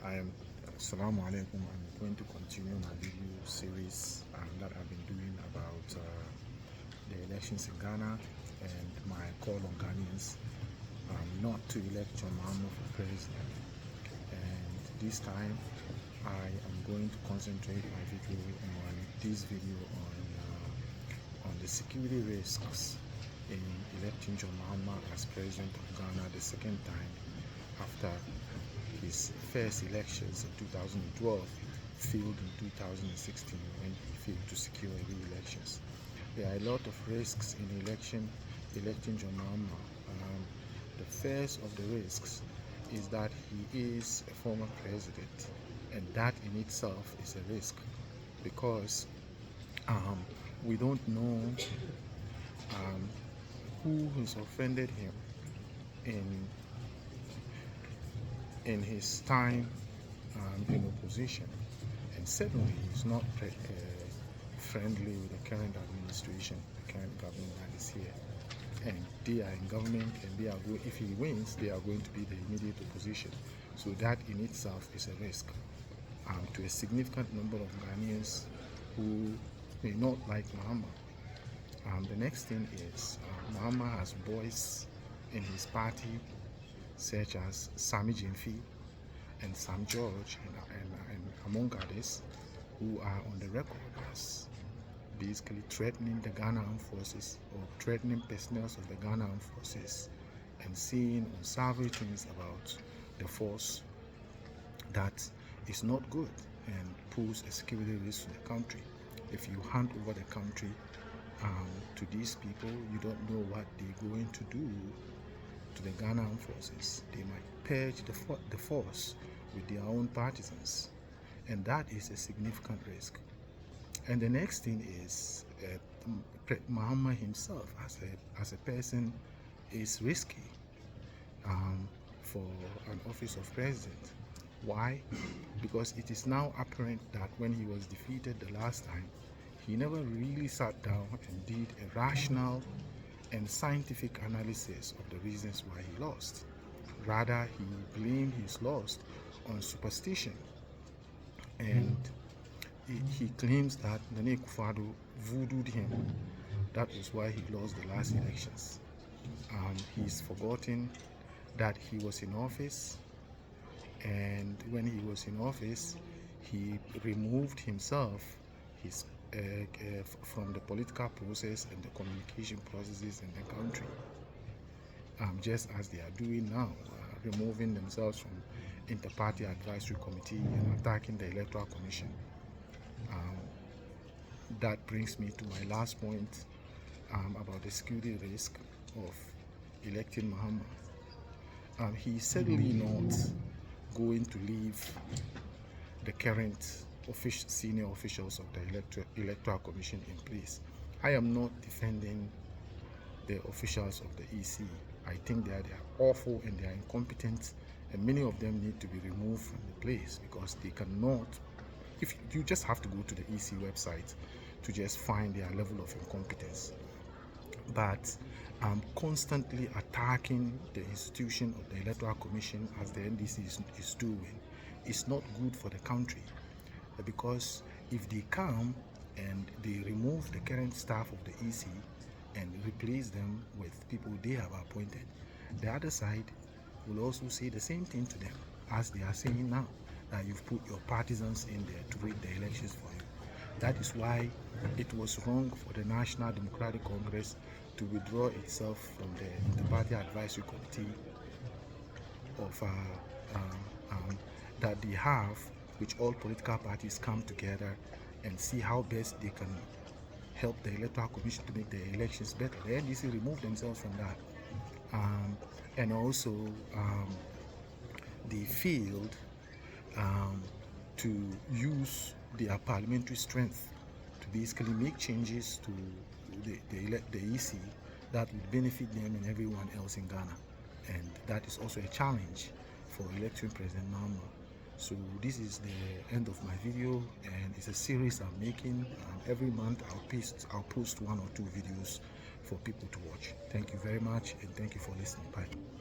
I am Assalamu alaikum. I'm going to continue my video series that I've been doing about the elections in Ghana and my call on Ghanaians not to elect John Mahama for president. And this time I am going to concentrate my video on the security risks in electing John Mahama as president of Ghana the second time after his first elections in 2012 failed in 2016 when he failed to secure re-elections. There are a lot of risks in electing John Mahama. The first of the risks is that he is a former president, and that in itself is a risk because we don't know who has offended him in his time in opposition, and certainly he's not friendly with the current administration, the current government that is here. And they are in government, and they are if he wins, they are going to be the immediate opposition. So that in itself is a risk to a significant number of Ghanaians who may not like Mahama. The next thing is Mahama has boys in his party such as Sami Jimfi and Sam George and among others who are on the record as basically threatening the Ghana Armed Forces or threatening personnel of the Ghana Armed Forces and saying unsavory things about the force that is not good and pose a security risk to the country. If you hand over the country to these people, you don't know what they're going to do to the Ghana Armed Forces. They might purge the force with their own partisans, and that is a significant risk. And the next thing is Mahama himself as a person is risky for an office of president. Why? Because it is now apparent that when he was defeated the last time, he never really sat down and did a rational and scientific analysis of the reasons why he lost. Rather, he blamed his loss on superstition, and he claims that Nana Akufo-Addo voodooed him. That was why he lost the last elections. He's forgotten that he was in office, and when he was in office, he removed himself from the political process and the communication processes in the country, just as they are doing now, removing themselves from inter-party advisory committee and attacking the electoral commission. That brings me to my last point about the security risk of electing Mahama. He's certainly not going to leave the current senior officials of the electoral commission in place. I am not defending the officials of the EC. I think they are awful and they are incompetent, and many of them need to be removed from the place because they cannot. If you just have to go to the EC website to just find their level of incompetence. But constantly attacking the institution of the electoral commission as the NDC is doing is not good for the country, because if they come and they remove the current staff of the EC and replace them with people they have appointed, the other side will also say the same thing to them as they are saying now, that you've put your partisans in there to rig the elections for you. That is why it was wrong for the National Democratic Congress to withdraw itself from the Party Advisory Committee of that they have, which all political parties come together and see how best they can help the Electoral Commission to make the elections better. The NDC removed themselves from that, and also they failed to use their parliamentary strength to basically make changes to the EC that would benefit them and everyone else in Ghana. And that is also a challenge for electing President Mahama. So this is the end of my video, and it's a series I'm making. Every month I'll post 1 or 2 videos for people to watch. Thank you very much, and thank you for listening. Bye.